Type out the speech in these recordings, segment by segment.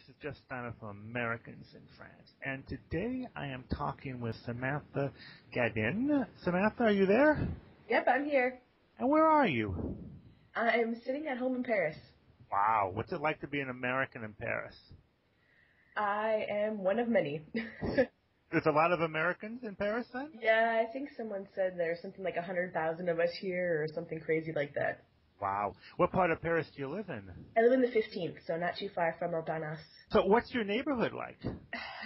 This is just Donna from Americans in France. And today I am talking with Samantha Gadin. Samantha, are you there? Yep, I'm here. And where are you? I'm sitting at home in Paris. Wow, what's it like to be an American in Paris? I am one of many. There's a lot of Americans in Paris then? Yeah, I think someone said there's something like 100,000 of us here or something crazy like that. Wow. What part of Paris do you live in? I live in the 15th, so not too far from Montparnasse. So what's your neighborhood like?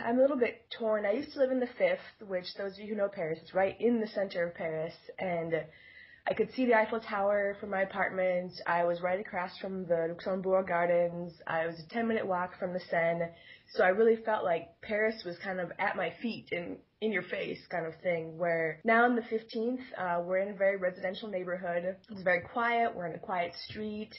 I'm a little bit torn. I used to live in the 5th, which those of you who know Paris, it's right in the center of Paris, and I could see the Eiffel Tower from my apartment. I was right across from the Luxembourg Gardens. I was a 10-minute walk from the Seine. So I really felt like Paris was kind of at my feet and in your face kind of thing, where now in the 15th, we're in a very residential neighborhood. It's very quiet. We're in a quiet street.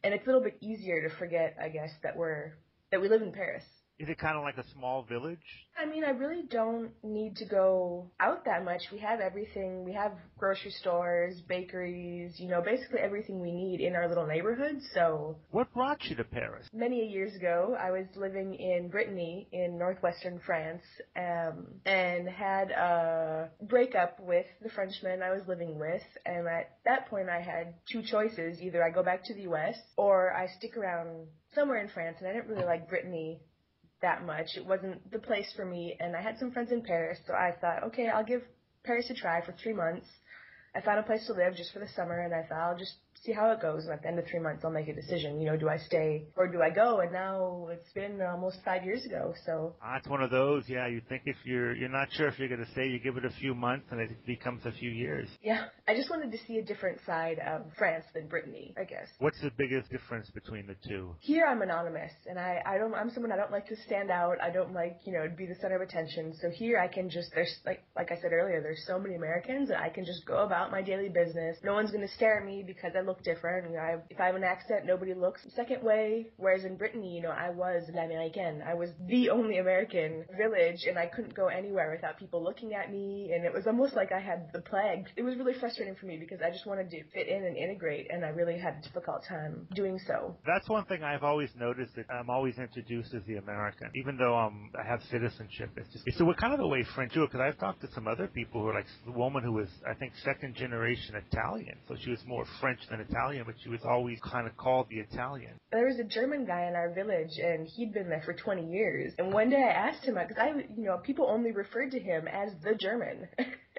And it's a little bit easier to forget, I guess, that we live in Paris. Is it kind of like a small village? I mean, I really don't need to go out that much. We have everything. We have grocery stores, bakeries, basically everything we need in our little neighborhood. So What brought you to Paris? many years ago, I was living in Brittany in northwestern France, and had a breakup with the Frenchman I was living with. And at that point, I had two choices. Either I go back to the U.S. or I stick around somewhere in France. And I didn't really like Brittany that much. It wasn't the place for me, and I had some friends in Paris, so I thought, okay, I'll give Paris a try for 3 months. I found a place to live just for the summer, and I thought I'll just see how it goes, and at the end of 3 months I'll make a decision. Do I stay or do I go? And now it's been almost 5 years ago, so. It's one of those, yeah, you think if you're not sure if you're going to stay, you give it a few months, and it becomes a few years. Yeah, I just wanted to see a different side of France than Brittany, I guess. What's the biggest difference between the two? Here I'm anonymous, and I'm someone I don't like to stand out. I don't like, to be the center of attention. So here I can just, there's like I said earlier, there's so many Americans that I can just go about my daily business. No one's going to stare at me because I look different. If I have an accent, nobody looks the second way. Whereas in Brittany, I was l'Américaine. I was the only American village, and I couldn't go anywhere without people looking at me, and it was almost like I had the plague. It was really frustrating for me because I just wanted to fit in and integrate, and I really had a difficult time doing so. That's one thing I've always noticed, that I'm always introduced as the American, even though I have citizenship. It's kind of the way French do it, because I've talked to some other people who are like the woman who was, I think, second generation Italian, so she was more French than Italian, but she was always kind of called the Italian. There was a German guy in our village, and he'd been there for 20 years. And one day I asked him, because people only referred to him as the German.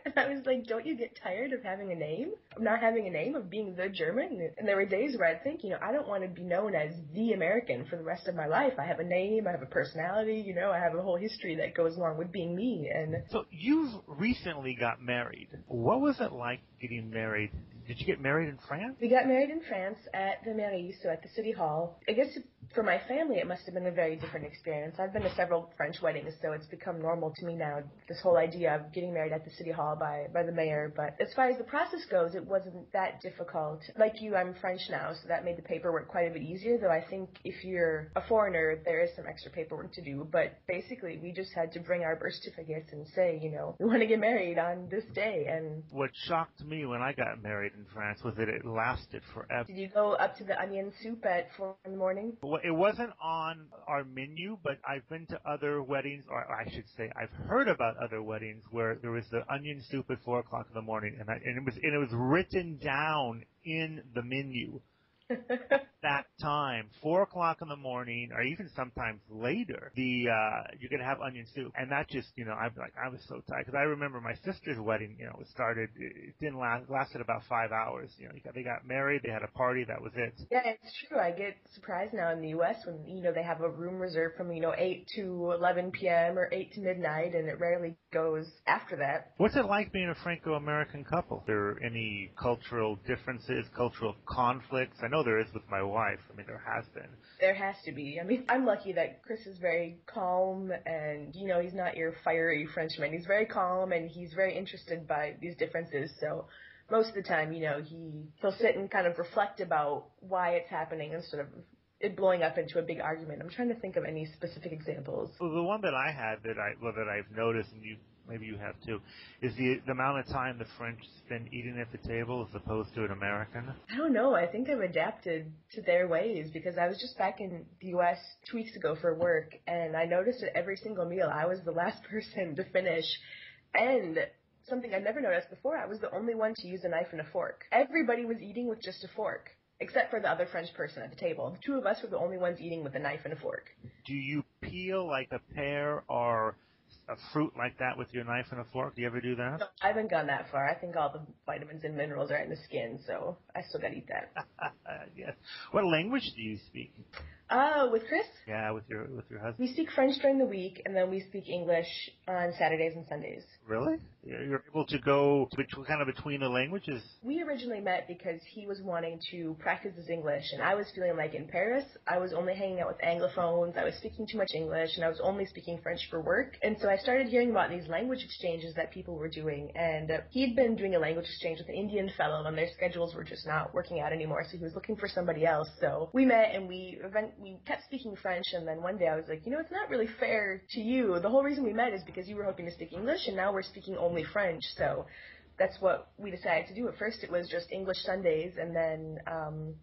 And I was like, don't you get tired of having a name? Of not having a name, of being the German? And there were days where I'd think, I don't want to be known as the American for the rest of my life. I have a name, I have a personality, I have a whole history that goes along with being me. And so you've recently got married. What was it like getting married? Did you get married in France? We got married in France at the mairie, so at the city hall. I guess for my family, it must have been a very different experience. I've been to several French weddings, so it's become normal to me now, this whole idea of getting married at the city hall by the mayor. But as far as the process goes, it wasn't that difficult. Like you, I'm French now, so that made the paperwork quite a bit easier, though I think if you're a foreigner, there is some extra paperwork to do. But basically, we just had to bring our birth certificates and say, we want to get married on this day. And what shocked me when I got married in France was that it lasted forever. Did you go up to the onion soup at 4 in the morning? Well, it wasn't on our menu, but I've been to other weddings, or I should say, I've heard about other weddings where there was the onion soup at 4 o'clock in the morning, and it was written down in the menu. That time, 4 o'clock in the morning, or even sometimes later, you're gonna have onion soup, and that just, I was so tired, because I remember my sister's wedding, it didn't lasted about 5 hours. They got married, they had a party, that was it. Yeah, it's true. I get surprised now in the U.S. when they have a room reserved from 8 to 11 p.m. or 8 to midnight, and it rarely goes after that. What's it like being a Franco-American couple? Are there any cultural differences, cultural conflicts? I know there is with my wife. I mean, there has been. There has to be. I mean, I'm lucky that Chris is very calm, and, he's not your fiery Frenchman. He's very calm, and he's very interested by these differences. So most of the time, he'll sit and kind of reflect about why it's happening instead of it blowing up into a big argument. I'm trying to think of any specific examples. Well, the one that I had that I've noticed, and maybe you have too, is the amount of time the French spend eating at the table as opposed to an American. I don't know. I think I've adapted to their ways because I was just back in the U.S. 2 weeks ago for work, and I noticed at every single meal I was the last person to finish. And something I'd never noticed before, I was the only one to use a knife and a fork. Everybody was eating with just a fork, except for the other French person at the table. The two of us were the only ones eating with a knife and a fork. Do you peel like a pear or a fruit like that with your knife and a fork? Do you ever do that? No, I haven't gone that far. I think all the vitamins and minerals are in the skin, so I still gotta eat that. Yes. What language do you speak? With Chris? Yeah, with your husband. We speak French during the week, and then we speak English on Saturdays and Sundays. Really? You're able to go kind of between the languages? We originally met because he was wanting to practice his English, and I was feeling like in Paris, I was only hanging out with Anglophones, I was speaking too much English, and I was only speaking French for work. And so I started hearing about these language exchanges that people were doing, and he'd been doing a language exchange with an Indian fellow, and their schedules were just not working out anymore, so he was looking for somebody else. So we met, and we kept speaking French, and then one day I was like, it's not really fair to you. The whole reason we met is because you were hoping to speak English, and now we're speaking only French. So that's what we decided to do. At first it was just English Sundays, and then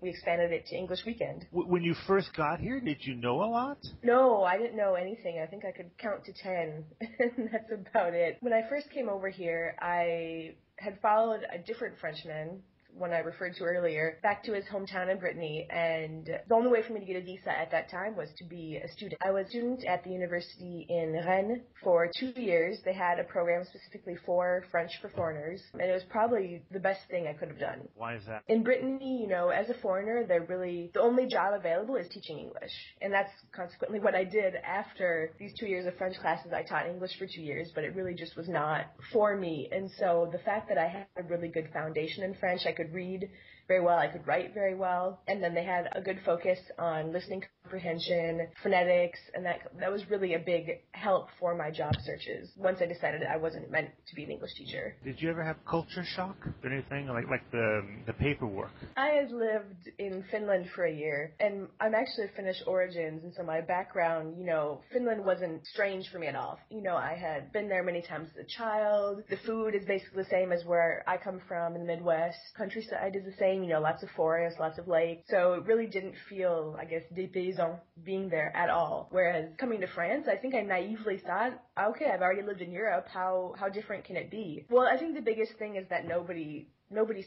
we expanded it to English weekend. When you first got here, did you know a lot? No, I didn't know anything. I think I could count to 10, and that's about it. When I first came over here, I had followed a different Frenchman, one I referred to earlier, back to his hometown in Brittany, and the only way for me to get a visa at that time was to be a student. I was a student at the university in Rennes for 2 years. They had a program specifically for French for foreigners, and it was probably the best thing I could have done. Why is that? In Brittany, as a foreigner, the only job available is teaching English, and that's consequently what I did after these 2 years of French classes. I taught English for 2 years, but it really just was not for me, and so the fact that I had a really good foundation in French, I could read very well, I could write very well, and then they had a good focus on listening comprehension, phonetics, and that was really a big help for my job searches once I decided I wasn't meant to be an English teacher. Did you ever have culture shock or anything like the paperwork? I had lived in Finland for a year, and I'm actually of Finnish origins, and so my background, Finland wasn't strange for me at all. I had been there many times as a child. The food is basically the same as where I come from in the Midwest. Countryside is the same, lots of forests, lots of lakes. So it really didn't feel, I guess, dépaysant being there at all. Whereas coming to France, I think I naively thought, okay, I've already lived in Europe. How different can it be? Well, I think the biggest thing is that nobody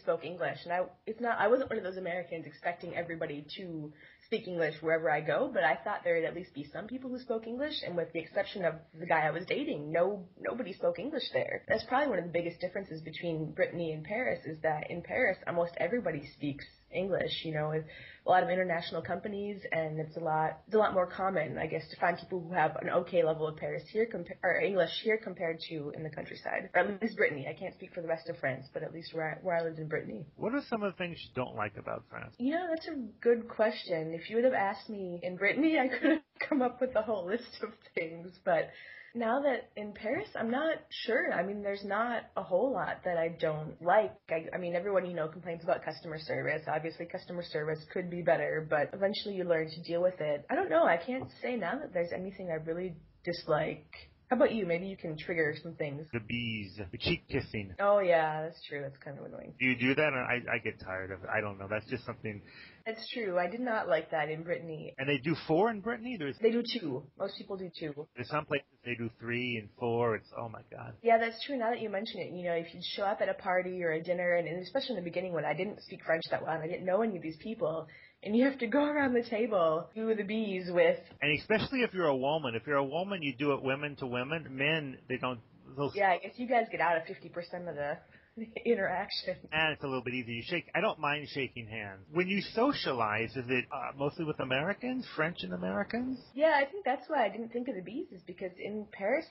spoke English, and I wasn't one of those Americans expecting everybody to speak English wherever I go, but I thought there would at least be some people who spoke English, and with the exception of the guy I was dating, nobody spoke English there. That's probably one of the biggest differences between Brittany and Paris, is that in Paris, almost everybody speaks English, with a lot of international companies, and it's a lot more common, I guess, to find people who have an okay level of English here compared to in the countryside, or at least Brittany. I can't speak for the rest of France, but at least where I lived in Brittany. What are some of the things you don't like about France? That's a good question. If you would have asked me in Brittany, I could have come up with a whole list of things, but now that in Paris, I'm not sure. There's not a whole lot that I don't like. Everyone, complains about customer service. Obviously, customer service could be better, but eventually you learn to deal with it. I don't know. I can't say now that there's anything I really dislike. How about you? Maybe you can trigger some things. The bees, the cheek kissing. Oh, yeah, that's true. That's kind of annoying. Do you do that? I get tired of it. I don't know. That's just something. It's true. I did not like that in Brittany. And they do 4 in Brittany? They do 2. Most people do 2. There's some places they do 3 and 4. It's, oh my God. Yeah, that's true. Now that you mention it, if you show up at a party or a dinner, and especially in the beginning when I didn't speak French that well and I didn't know any of these people, and you have to go around the table, do the bees with... And especially if you're a woman. If you're a woman, you do it women to women. Men, they don't... Yeah, I guess you guys get out of 50% of the interaction. And it's a little bit easier. I don't mind shaking hands. When you socialize, is it mostly with Americans, French and Americans? Yeah, I think that's why I didn't think of the bees, is because in Paris,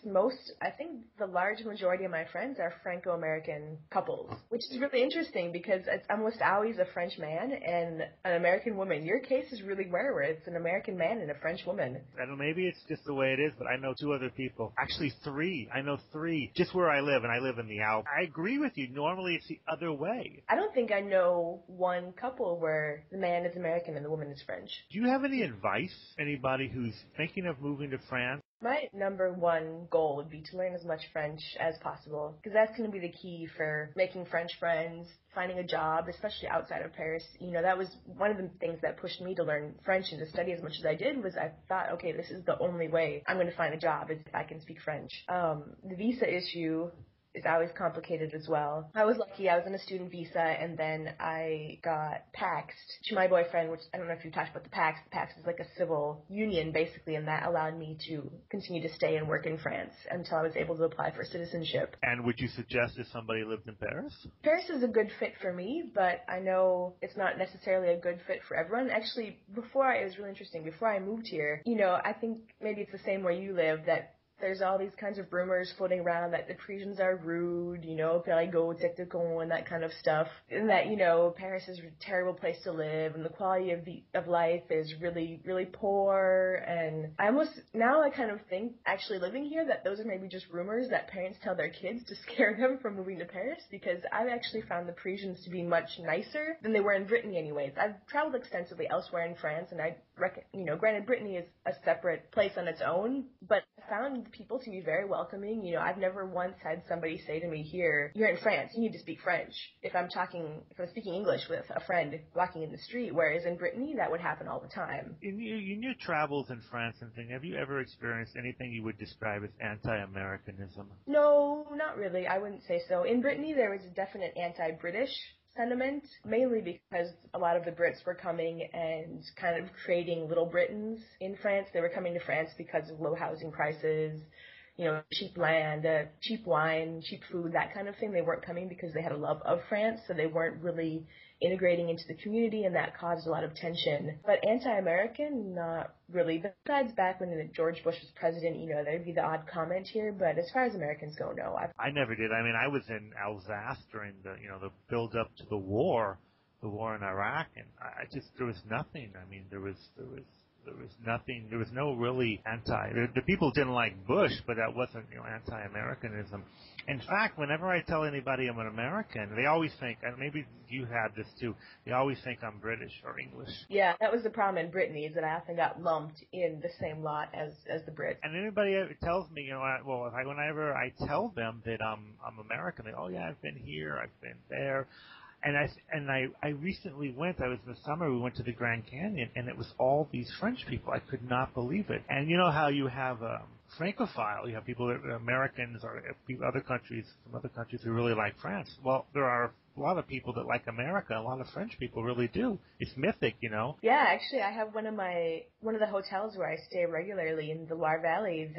I think the large majority of my friends are Franco-American couples, which is really interesting because it's almost always a French man and an American woman. Your case is really rare, where it's an American man and a French woman. I don't know, maybe it's just the way it is, but I know 2 other people. Actually, 3. I know 3. Just where I live, and I live in the Alps. I agree with you. normally it's the other way. I don't think I know one couple where the man is American and the woman is French. Do you have any advice, anybody who's thinking of moving to France? My number one goal would be to learn as much French as possible, because that's going to be the key for making French friends, finding a job, especially outside of Paris. You know, that was one of the things that pushed me to learn French and to study as much as I did, was I thought, okay, this is the only way I'm going to find a job is if I can speak French. The visa issue is always complicated as well. I was lucky. I was on a student visa, and then I got paxed to my boyfriend, which I don't know if you've talked about the pax. The pax is like a civil union, basically, and that allowed me to continue to stay and work in France until I was able to apply for citizenship. And would you suggest if somebody lived in Paris? Paris is a good fit for me, but I know it's not necessarily a good fit for everyone. Actually, it was really interesting. Before I moved here, you know, I think maybe it's the same where you live, that there's all these kinds of rumors floating around that the Parisians are rude, you know, Périgot, Tectecon, and that kind of stuff. And that, you know, Paris is a terrible place to live, and the quality of life is really, really poor. And now I kind of think, actually living here, that those are maybe just rumors that parents tell their kids to scare them from moving to Paris, because I've actually found the Parisians to be much nicer than they were in Brittany anyways. I've traveled extensively elsewhere in France, and I reckon, you know, granted Brittany is a separate place on its own, but I found people to be very welcoming. You know, I've never once had somebody say to me, here, you're in France, you need to speak French. If I'm speaking English with a friend walking in the street, whereas in Brittany, that would happen all the time. In your travels in France and things, have you ever experienced anything you would describe as anti-Americanism? No, not really. I wouldn't say so. In Brittany, there was a definite anti-British sentiment, mainly because a lot of the Brits were coming and kind of creating little Britons in France. They were coming to France because of low housing prices, you know, cheap land, cheap wine, cheap food, that kind of thing. They weren't coming because they had a love of France, so they weren't really integrating into the community, and that caused a lot of tension. But anti-American, not really. Besides back when George Bush was president, you know, there'd be the odd comment here, but as far as Americans go, no. I never did. I mean, I was in Alsace during the build up to the war in Iraq, and there was nothing. I mean, there was nothing. There was no really the people didn't like Bush, but that wasn't, you know, anti-Americanism. In fact, whenever I tell anybody I'm an American, they always think, and maybe you had this too, they always think I'm British or English. Yeah, that was the problem in Brittany, is that I often got lumped in the same lot as the Brits. And anybody tells me, you know, whenever I tell them that I'm American, they, oh yeah, I've been here, I've been there. And I recently went, I was in the summer, we went to the Grand Canyon, and it was all these French people. I could not believe it. And you know how you have Francophile, you have people, Americans or from other countries who really like France. Well, there are a lot of people that like America. A lot of French people really do. It's mythic, you know. Yeah, actually, I have one of the hotels where I stay regularly in the Loire Valley.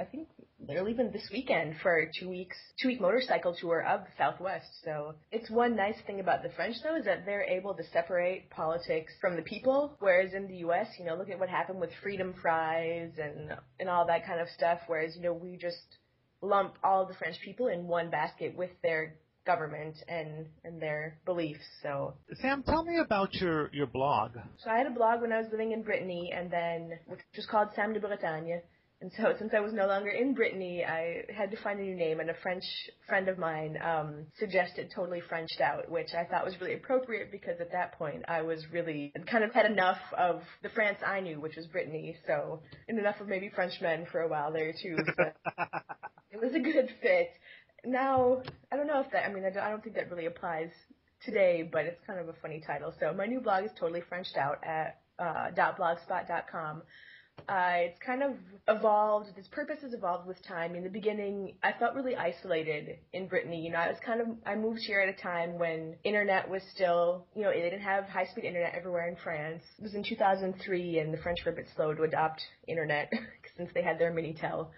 I think they're leaving this weekend for a two-week motorcycle tour of the Southwest. So it's one nice thing about the French, though, is that they're able to separate politics from the people, whereas in the U.S., you know, look at what happened with freedom fries and all that kind of stuff, whereas, you know, we just lump all of the French people in one basket with their government and their beliefs. So Sam, tell me about your blog. So I had a blog when I was living in Brittany, and then which was called Sam de Bretagne. And so since I was no longer in Brittany, I had to find a new name, and a French friend of mine suggested Totally Frenched Out, which I thought was really appropriate because at that point I was really kind of had enough of the France I knew, which was Brittany, so and enough of maybe Frenchmen for a while there too. So it was a good fit. Now, I don't know if that, I mean, I don't think that really applies today, but it's kind of a funny title. So my new blog is Totally Frenched Out at .blogspot.com. It's kind of evolved, its purpose has evolved with time. In the beginning, I felt really isolated in Brittany. You know, I moved here at a time when internet was still, you know, they didn't have high-speed internet everywhere in France. It was in 2003, and the French were a bit slow to adopt internet since they had their Minitel.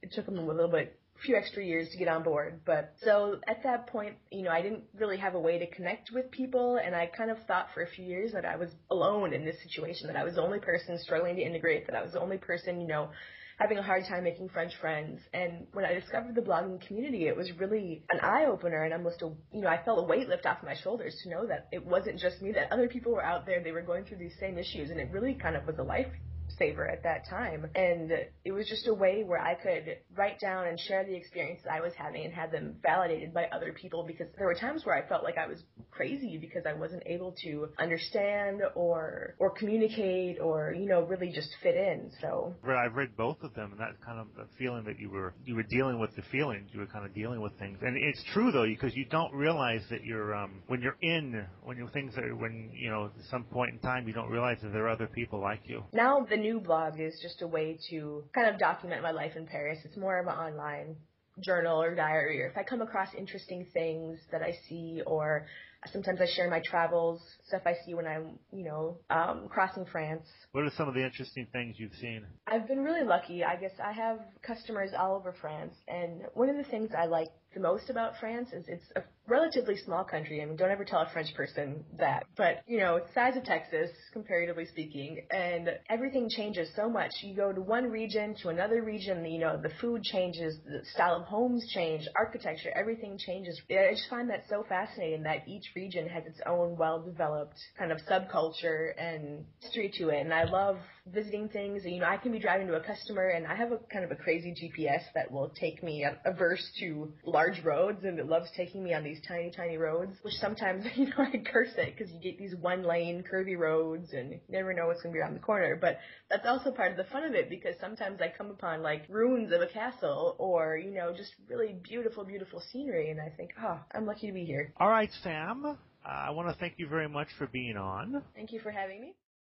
It took them a few extra years to get on board. But so at that point, you know, I didn't really have a way to connect with people, and I kind of thought for a few years that I was alone in this situation, that I was the only person struggling to integrate, that I was the only person, you know, having a hard time making French friends. And when I discovered the blogging community, it was really an eye-opener, and I felt a weight lift off my shoulders to know that it wasn't just me, that other people were out there, they were going through these same issues, and it really kind of was a life saver at that time. And it was just a way where I could write down and share the experiences I was having and have them validated by other people, because there were times where I felt like I was crazy because I wasn't able to understand or communicate or, really just fit in. So I've read both of them, and that's kind of the feeling that you were dealing with the feelings. You were kind of dealing with things, and it's true though, because you don't realize that you're when at some point in time you don't realize that there are other people like you. now the new blog is just a way to kind of document my life in Paris. It's more of an online journal or diary, or if I come across interesting things that I see, or sometimes I share my travels, stuff I see when I'm, crossing France. What are some of the interesting things you've seen? I've been really lucky. I guess I have customers all over France, and one of the things I like the most about France is it's a relatively small country. I mean, don't ever tell a French person that, but, it's the size of Texas, comparatively speaking, and everything changes so much. You go to one region to another region, the food changes, the style of homes change, architecture, everything changes. I just find that so fascinating that each region has its own well-developed kind of subculture and history to it, and I love visiting things. I can be driving to a customer, and I have a kind of a crazy GPS that will take me averse to large roads, and it loves taking me on these tiny roads, which sometimes, I curse it because you get these one-lane curvy roads, and you never know what's going to be around the corner. But that's also part of the fun of it, because sometimes I come upon, like, ruins of a castle or, just really beautiful scenery, and I think, I'm lucky to be here. All right, Sam. I want to thank you very much for being on. Thank you for having me.